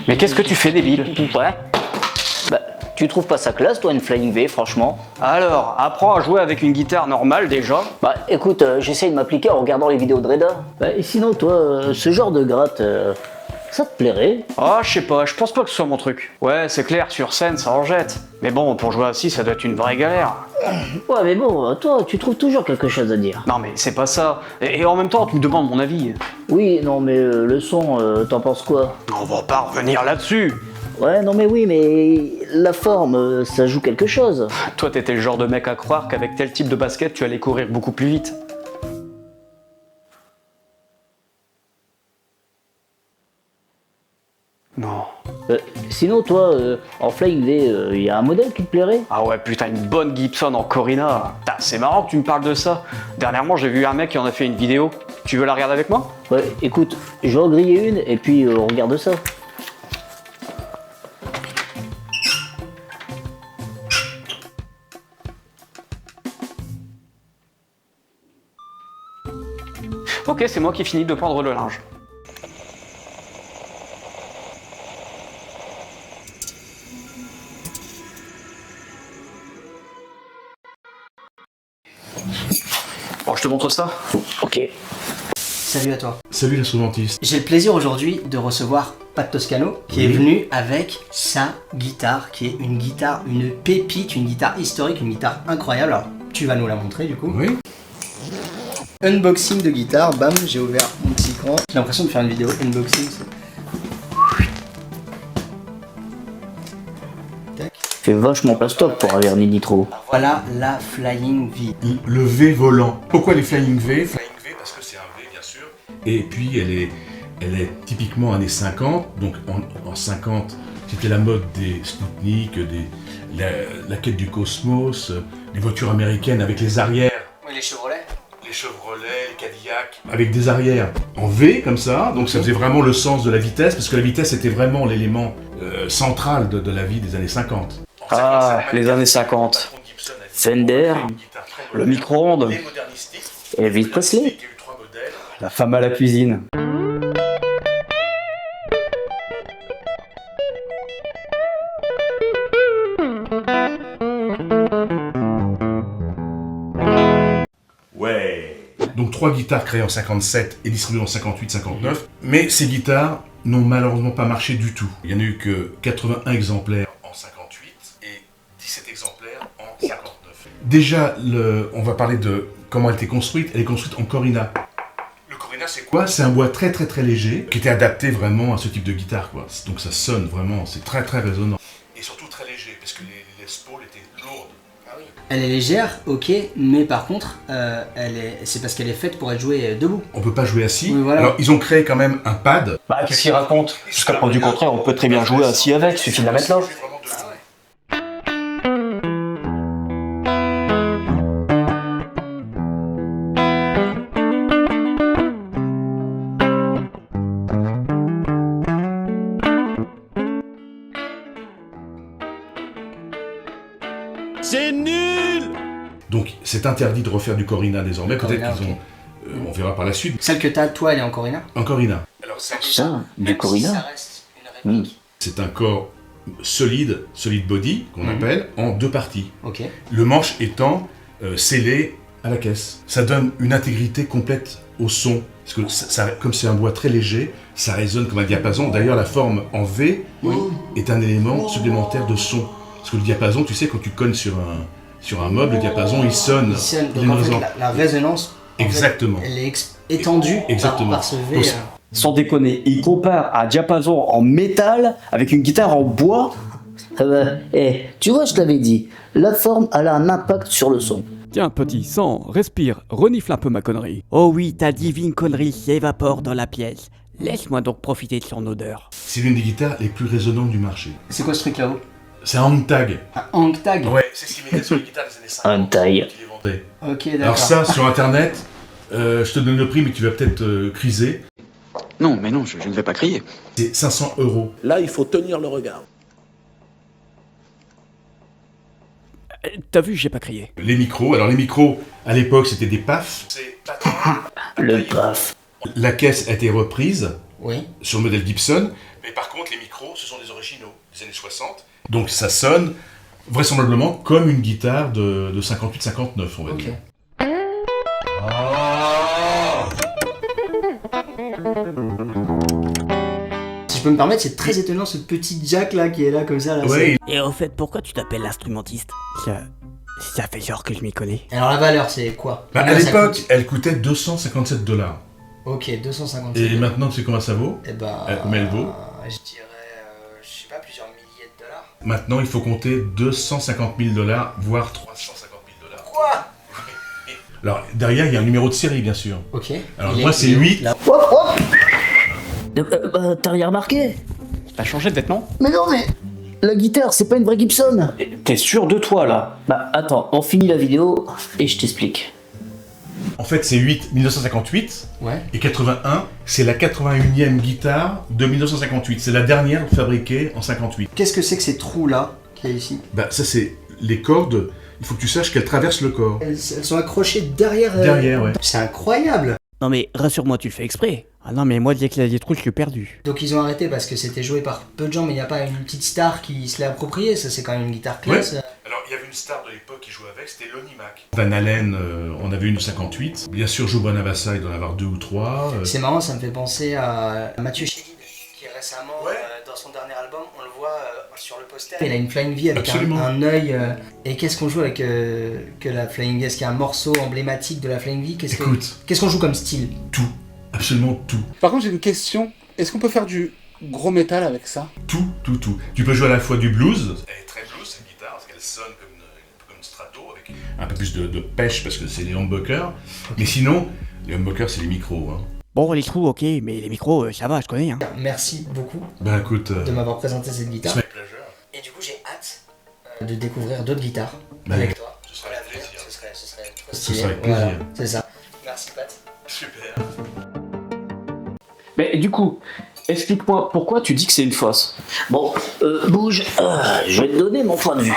Mais qu'est-ce que tu fais, débile? Ouais. Bah, tu trouves pas ça classe, toi, une Flying V, franchement? Alors, apprends à jouer avec une guitare normale déjà. Bah, écoute, j'essaye de m'appliquer en regardant les vidéos de Reda. Bah, et sinon, toi, ce genre de gratte, ça te plairait? Ah, je sais pas, je pense pas que ce soit mon truc. Ouais, c'est clair, sur scène, ça en jette. Mais bon, pour jouer assis, ça doit être une vraie galère. Ouais, mais bon, toi, tu trouves toujours quelque chose à dire. Non mais c'est pas ça. Et en même temps, tu me demandes mon avis. Oui, non, mais le son, t'en penses quoi? On va pas revenir là-dessus. Ouais, non, mais oui, mais la forme, ça joue quelque chose. Toi, t'étais le genre de mec à croire qu'avec tel type de basket, tu allais courir beaucoup plus vite. Non. Sinon, toi, en Flying V, y a un modèle qui te plairait? Ah ouais, putain, une bonne Gibson en Corina. Putain, c'est marrant que tu me parles de ça. Dernièrement, j'ai vu un mec qui en a fait une vidéo. Tu veux la regarder avec moi? Ouais, écoute, je vais en griller une et puis on regarde ça. Ok, c'est moi qui finis de prendre le linge. Bon, je te montre ça. Ok. Salut à toi. Salut l'instrumentiste. J'ai le plaisir aujourd'hui de recevoir Pat Toscano qui est venu avec sa guitare, qui est une guitare, une pépite, une guitare historique, une guitare incroyable. Alors, tu vas nous la montrer du coup. Oui. Unboxing de guitare, bam, j'ai ouvert mon petit écran. J'ai l'impression de faire une vidéo unboxing. Tac. Fait vachement plastoc pour un vernis nitro. Voilà la Flying V. Le V volant. Pourquoi les Flying V? Flying V parce que c'est un V bien sûr. Et puis elle est typiquement années 50. Donc en 50, c'était la mode des Spoutnik, la quête du cosmos, les voitures américaines avec les arrières. Oui, les Chevrolet. Les Chevrolet, les Cadillac, avec des arrières en V comme ça, donc ça faisait vraiment le sens de la vitesse, parce que la vitesse était vraiment l'élément central de la vie des années 50. Ah, les années 50. Fender, Le micro-ondes, Elvis Presley. la femme à la cuisine. Ouais. Donc 3 guitares créées en 57 et distribuées en 58-59, mais ces guitares n'ont malheureusement pas marché du tout. Il n'y en a eu que 81 exemplaires en 58 et 17 exemplaires en 59. Déjà, on va parler de comment elle était construite. Elle est construite en Corina. Le Corina, c'est quoi? C'est un bois très très très léger qui était adapté vraiment à ce type de guitare, quoi. Donc ça sonne vraiment, c'est très très résonnant. Et surtout très léger, parce que les Les Paul étaient lourdes. Elle est légère, ok, mais par contre, c'est parce qu'elle est faite pour être jouée debout. On peut pas jouer assis. Oui, voilà. Alors ils ont créé quand même un pad. Bah, qu'est-ce qu'il raconte? Jusqu'à preuve du contraire, on peut très bien jouer assis avec, suffit de la mettre là. C'est nul! Donc c'est interdit de refaire du Corina désormais. Peut-être Corina, qu'ils ont. On verra par la suite. Celle que t'as, toi, elle est en Corina. En Corina. Ça, du Corina. C'est un corps solide body qu'on appelle, en 2 parties. Ok. Le manche étant scellé à la caisse. Ça donne une intégrité complète au son. Parce que comme c'est un bois très léger, ça résonne comme un diapason. D'ailleurs, la forme en V est un élément supplémentaire de son. Parce que le diapason, tu sais, quand tu cognes sur un meuble, le diapason, il sonne. Donc en fait, la résonance, Exactement. elle est étendue Exactement. par ce V. Donc, Sans déconner, il compare un diapason en métal avec une guitare en bois. Tu vois, je t'avais dit, la forme, elle a un impact sur le son. Tiens, petit, sens, respire, renifle un peu ma connerie. Oh oui, ta divine connerie s'évapore dans la pièce. Laisse-moi donc profiter de son odeur. c'est l'une des guitares les plus résonnantes du marché. C'est quoi ce truc là-haut? C'est un hang tag. Un hang tag. Ouais, c'est ce qui mettait sur les guitares des années 50. Un taille. qui les vendait. Ok, d'accord. Alors ça, sur internet, je te donne le prix, mais tu vas peut-être criser. Non, mais non, je ne vais pas crier. C'est 500 €. Là, il faut tenir le regard. T'as vu, j'ai pas crié. Les micros, alors les micros, à l'époque, c'était des PAF. C'est pas Le paf. La caisse a été reprise Oui. sur le modèle Gibson, mais par contre, les micros, ce sont des originaux des années 60. Donc ça sonne vraisemblablement comme une guitare de 58-59, on va Ok. dire. Si je peux me permettre, c'est très étonnant ce petit Jack là qui est là comme ça. Là, Ouais, Et au fait, pourquoi tu t'appelles l'instrumentiste? Ça fait genre que je m'y connais. Alors la valeur, c'est quoi? bah, à Combien ça l'époque, coûte elle coûtait 257 $. Ok, 250. Et maintenant, tu sais combien ça vaut? Eh ben, Combien elle vaut? je dirais, je sais pas, plusieurs milliers de dollars. Maintenant, il faut compter 250 000 $, voire 350 000 $. Quoi? Alors, derrière, il y a un numéro de série, bien sûr. Ok. Alors, Il moi, est- c'est il est où, 8. là T'as rien remarqué? T'as changé de vêtements? Mais non, mais la guitare, c'est pas une vraie Gibson. T'es sûr de toi, là? Bah attends, on finit la vidéo et je t'explique. En fait, c'est 8 1958. Ouais. Et 81, c'est la 81e guitare de 1958. C'est la dernière fabriquée en 58. Qu'est-ce que c'est que ces trous là qu'il y a ici? Bah, ça, c'est les cordes. Il faut que tu saches qu'elles traversent le corps. Elles sont accrochées derrière. Derrière, ouais. C'est incroyable. Non mais rassure-moi, tu le fais exprès. Ah non, mais moi, dès qu'il y a des trous, je suis perdu. Donc ils ont arrêté parce que c'était joué par peu de gens, mais il n'y a pas une petite star qui se l'est appropriée. Ça, c'est quand même une guitare classe. Alors, il y avait une star de l'époque qui jouait avec, c'était Lonnie Mac. Van Halen, on avait une de 58. Bien sûr, Joe Bonamassa, il doit en avoir 2 ou 3. C'est marrant, ça me fait penser à Mathieu Chédid, qui récemment, Ouais. dans son dernier album, on le voit sur le poster. Il a une Flying V avec Absolument. un œil. Et qu'est-ce qu'on joue avec que la Flying V? Est-ce qu'il y a un morceau emblématique de la Flying V? Écoute. Qu'est-ce qu'on joue comme style? Tout. Absolument tout. Par contre, j'ai une question. Est-ce qu'on peut faire du gros métal avec ça? Tout. Tu peux jouer à la fois du blues. Elle est très blues, cette guitare, parce qu'elle sonne comme une strato, avec un peu plus de pêche, parce que c'est les humbuckers. Mais sinon, les humbuckers, c'est les micros. Hein. Bon, les trous, ok, mais les micros, ça va, je connais, hein. Merci beaucoup Ben écoute, de m'avoir présenté cette guitare. c'est avec plaisir. Et du coup, j'ai hâte de découvrir d'autres guitares Ben, avec toi. ce sera avec plaisir. Ce serait trop Ce stylé. sera avec plaisir. Voilà, c'est ça. Merci, Pat. Super. Mais du coup, explique-moi pourquoi tu dis que c'est une fosse. Bon, bouge, je vais te donner mon point de vue.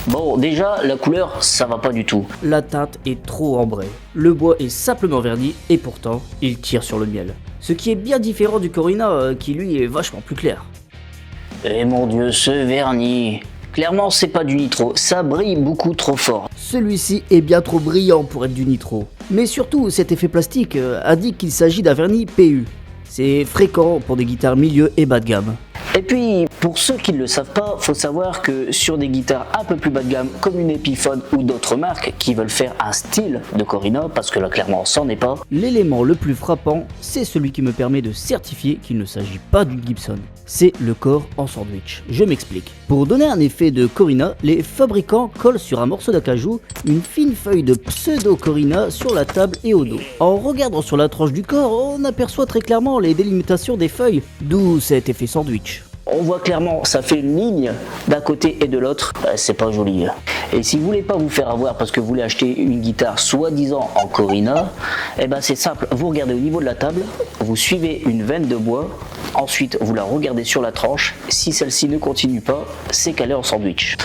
Bon, déjà, la couleur, ça va pas du tout. La teinte est trop ambrée. Le bois est simplement verni et pourtant, il tire sur le miel. Ce qui est bien différent du Corina qui lui est vachement plus clair. Eh mon dieu, ce vernis. Clairement, c'est pas du nitro, ça brille beaucoup trop fort. Celui-ci est bien trop brillant pour être du nitro. Mais surtout, cet effet plastique indique qu'il s'agit d'un vernis PU. C'est fréquent pour des guitares milieu et bas de gamme. Et puis, pour ceux qui ne le savent pas, faut savoir que sur des guitares un peu plus bas de gamme, comme une Epiphone ou d'autres marques qui veulent faire un style de Corina, parce que là clairement c'en est pas, L'élément le plus frappant, c'est celui qui me permet de certifier qu'il ne s'agit pas d'une Gibson. C'est le corps en sandwich. Je m'explique. Pour donner un effet de Corina, les fabricants collent sur un morceau d'acajou une fine feuille de pseudo-Corina sur la table et au dos. En regardant sur la tranche du corps, on aperçoit très clairement les délimitations des feuilles, d'où cet effet sandwich. on voit clairement, ça fait une ligne d'un côté et de l'autre, c'est pas joli. Et si vous voulez pas vous faire avoir parce que vous voulez acheter une guitare soi-disant en Corina, eh ben c'est simple, vous regardez au niveau de la table, vous suivez une veine de bois, ensuite vous la regardez sur la tranche, si celle-ci ne continue pas, c'est qu'elle est en sandwich.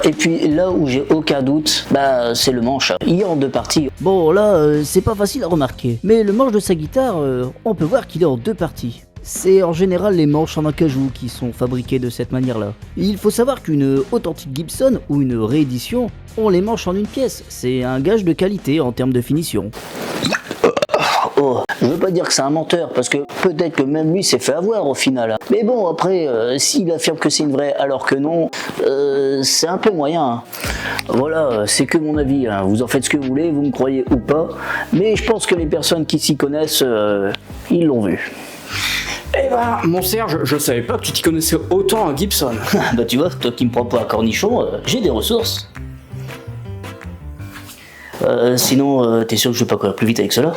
Et puis là où j'ai aucun doute, bah, c'est le manche, il est en deux parties. Bon là, c'est pas facile à remarquer, mais le manche de sa guitare, on peut voir qu'il est en deux parties. C'est en général les manches en acajou qui sont fabriquées de cette manière-là. Il faut savoir qu'une authentique Gibson ou une réédition ont les manches en une pièce. C'est un gage de qualité en termes de finition. Oh, je veux pas dire que c'est un menteur, parce que peut-être que même lui s'est fait avoir au final. Mais bon, après, s'il affirme que c'est une vraie alors que non, c'est un peu moyen. Voilà, c'est que mon avis, hein. Vous en faites ce que vous voulez, vous me croyez ou pas, mais je pense que les personnes qui s'y connaissent, ils l'ont vu. Eh ben, mon Serge, je savais pas que tu t'y connaissais autant en Gibson. Bah tu vois, toi qui me prends pour un cornichon, j'ai des ressources. Sinon, t'es sûr que je vais pas courir plus vite avec cela ?